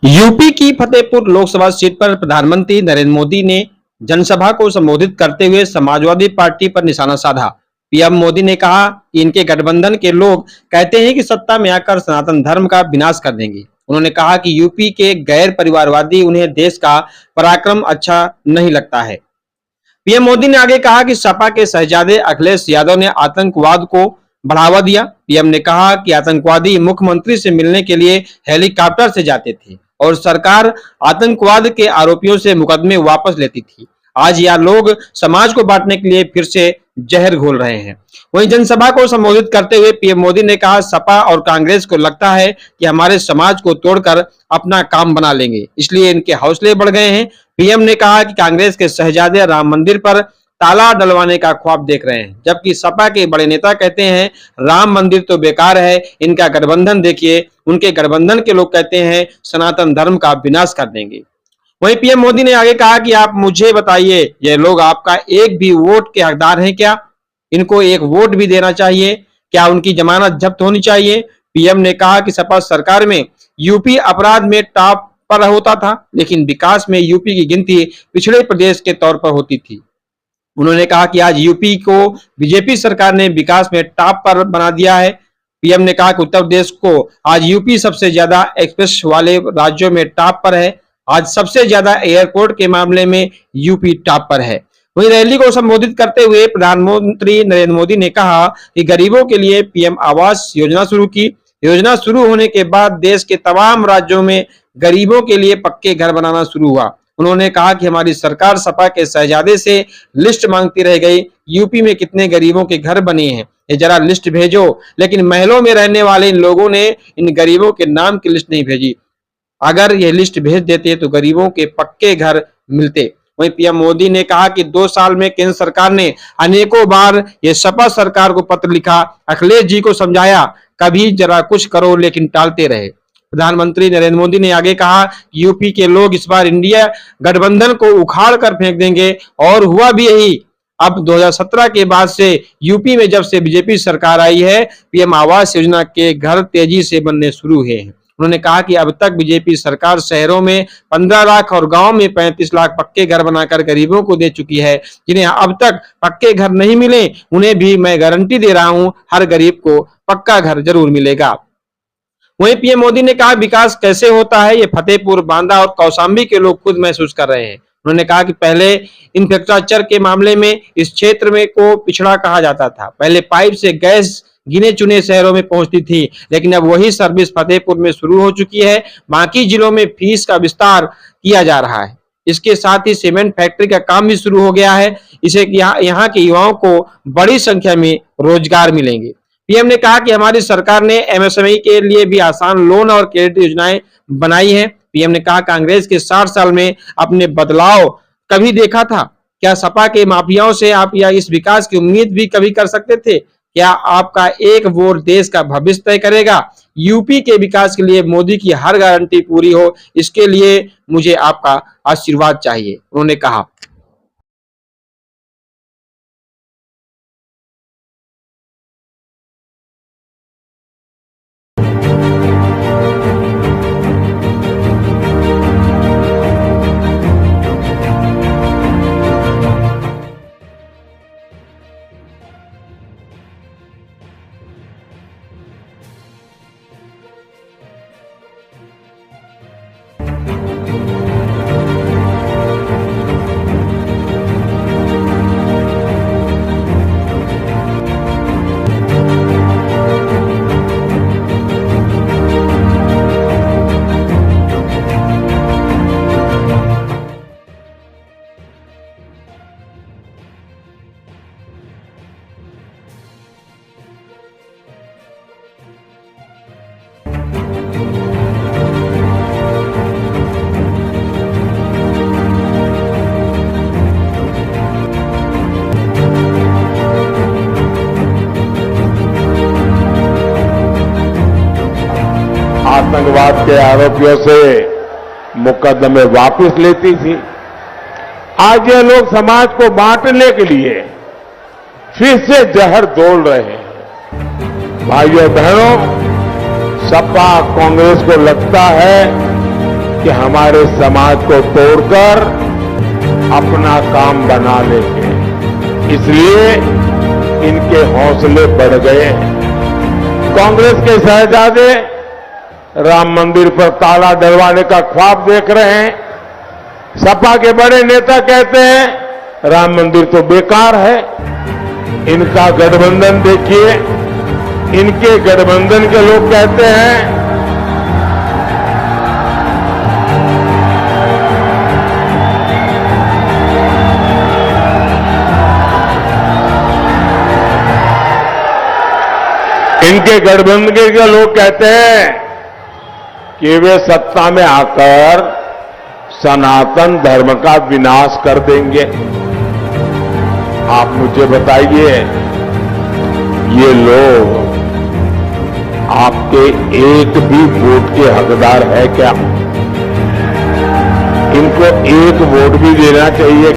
UP की Fatehpur Lok Sabha seat पर प्रधानमंत्री नरेंद्र मोदी ने जनसभा को संबोधित करते हुए समाजवादी पार्टी पर निशाना साधा। पीएम मोदी ने कहा कि इनके गठबंधन के लोग कहते हैं कि सत्ता में आकर सनातन धर्म का विनाश कर देंगे। उन्होंने कहा कि यूपी के गैर परिवारवादी उन्हें देश का पराक्रम अच्छा नहीं लगता है। पीएम मोदी ने आगे कहा कि सपा के शहजादे अखिलेश यादव ने आतंकवाद को बढ़ावा दिया। पीएम ने कहा कि आतंकवादी मुख्यमंत्री से मिलने के लिए हेलीकॉप्टर से जाते थे और सरकार आतंकवाद के आरोपियों से मुकदमे वापस लेती थी। आज यह लोग समाज को बांटने के लिए फिर से जहर घोल रहे हैं। वहीं जनसभा को संबोधित करते हुए पीएम मोदी ने कहा, सपा और कांग्रेस को लगता है कि हमारे समाज को तोड़कर अपना काम बना लेंगे, इसलिए इनके हौसले बढ़ गए हैं। पीएम ने कहा कि कांग्रेस के शहजादे राम मंदिर पर ताला डलवाने का ख्वाब देख रहे हैं, जबकि सपा के बड़े नेता कहते हैं राम मंदिर तो बेकार है, इनका गठबंधन देखिए। उनके गठबंधन के लोग कहते हैं सनातन धर्म का विनाश कर देंगे। वहीं पीएम मोदी ने आगे कहा कि आप मुझे बताइए, ये लोग आपका एक भी वोट के हकदार हैं क्या? इनको एक वोट भी देना चाहिए क्या? उनकी जमानत जब्त होनी चाहिए। पीएम ने कहा कि सपा सरकार में यूपी अपराध में टॉप पर होता था, लेकिन विकास में यूपी की गिनती पिछड़े प्रदेश के तौर पर होती थी। उन्होंने कहा कि आज यूपी को बीजेपी सरकार ने विकास में टॉप पर बना दिया है। पीएम ने कहा कि उत्तर प्रदेश को आज यूपी सबसे ज्यादा एक्सप्रेस वाले राज्यों में टॉप पर है। आज सबसे ज्यादा एयरपोर्ट के मामले में यूपी टॉप पर है। वहीं रैली को संबोधित करते हुए प्रधानमंत्री नरेंद्र मोदी ने कहा कि गरीबों के लिए पीएम आवास योजना शुरू की। योजना शुरू होने के बाद देश के तमाम राज्यों में गरीबों के लिए पक्के घर बनाना शुरू हुआ। उन्होंने कहा कि हमारी सरकार सपा के शहजादे से लिस्ट मांगती रह गई, यूपी में कितने गरीबों के घर बने हैं, ये जरा लिस्ट भेजो। लेकिन महलों में रहने वाले इन लोगों ने इन गरीबों के नाम की लिस्ट नहीं भेजी। अगर ये लिस्ट भेज देते तो गरीबों के पक्के घर मिलते। वहीं पीएम मोदी ने कहा कि 2 साल में केंद्र सरकार ने अनेकों बार ये सपा सरकार को पत्र लिखा, अखिलेश जी को समझाया, कभी जरा कुछ करो, लेकिन टालते रहे। प्रधानमंत्री नरेंद्र मोदी ने आगे कहा कि यूपी के लोग इस बार इंडिया गठबंधन को उखाड़ कर फेंक देंगे, और हुआ भी यही। अब 2017 के बाद से यूपी में जब से बीजेपी सरकार आई है, पीएम आवास योजना के घर तेजी से बनने शुरू हुए हैं। उन्होंने कहा कि अब तक बीजेपी सरकार शहरों में 15 लाख और गांव में 35 लाख पक्के घर बनाकर गरीबों को दे चुकी है। जिन्हें अब तक पक्के घर नहीं मिले, उन्हें भी मैं गारंटी दे रहा हूं, हर गरीब को पक्का घर जरूर मिलेगा। वहीं पीएम मोदी ने कहा विकास कैसे होता है, ये फतेहपुर, बांदा और कौशाम्बी के लोग खुद महसूस कर रहे हैं। उन्होंने कहा कि पहले इंफ्रास्ट्रक्चर के मामले में इस क्षेत्र में को पिछड़ा कहा जाता था। पहले पाइप से गैस गिने चुने शहरों में पहुंचती थी, लेकिन अब वही सर्विस फतेहपुर में शुरू हो चुकी है। बाकी जिलों में फीस का विस्तार किया जा रहा है। इसके साथ ही सीमेंट फैक्ट्री का काम भी शुरू हो गया है। इसे यहाँ के युवाओं को बड़ी संख्या में रोजगार मिलेंगे। पीएम ने कहा कि हमारी सरकार ने एमएसएमई के लिए भी आसान लोन और क्रेडिट योजनाएं बनाई है। पीएम ने कहा कांग्रेस के 60 साल में अपने बदलाव कभी देखा था क्या? सपा के माफियाओं से आप या इस विकास की उम्मीद भी कभी कर सकते थे क्या? आपका एक वोट देश का भविष्य तय करेगा। यूपी के विकास के लिए मोदी की हर गारंटी पूरी हो, इसके लिए मुझे आपका आशीर्वाद चाहिए, उन्होंने कहा। आतंकवाद के आरोपियों से मुकदमे वापस लेती थी। आज ये लोग समाज को बांटने के लिए फिर से जहर घोल रहे हैं। भाइयों बहनों, सपा कांग्रेस को लगता है कि हमारे समाज को तोड़कर अपना काम बना लेंगे। इसलिए इनके हौसले बढ़ गए हैं। कांग्रेस के शहजादे राम मंदिर पर ताला डलवाने का ख्वाब देख रहे हैं। सपा के बड़े नेता कहते हैं राम मंदिर तो बेकार है। इनका गठबंधन देखिए, इनके गठबंधन के लोग कहते हैं इनके गठबंधन के लोग कहते हैं कि वे सत्ता में आकर सनातन धर्म का विनाश कर देंगे। आप मुझे बताइए, ये लोग आपके एक भी वोट के हकदार है क्या? इनको एक वोट भी देना चाहिए।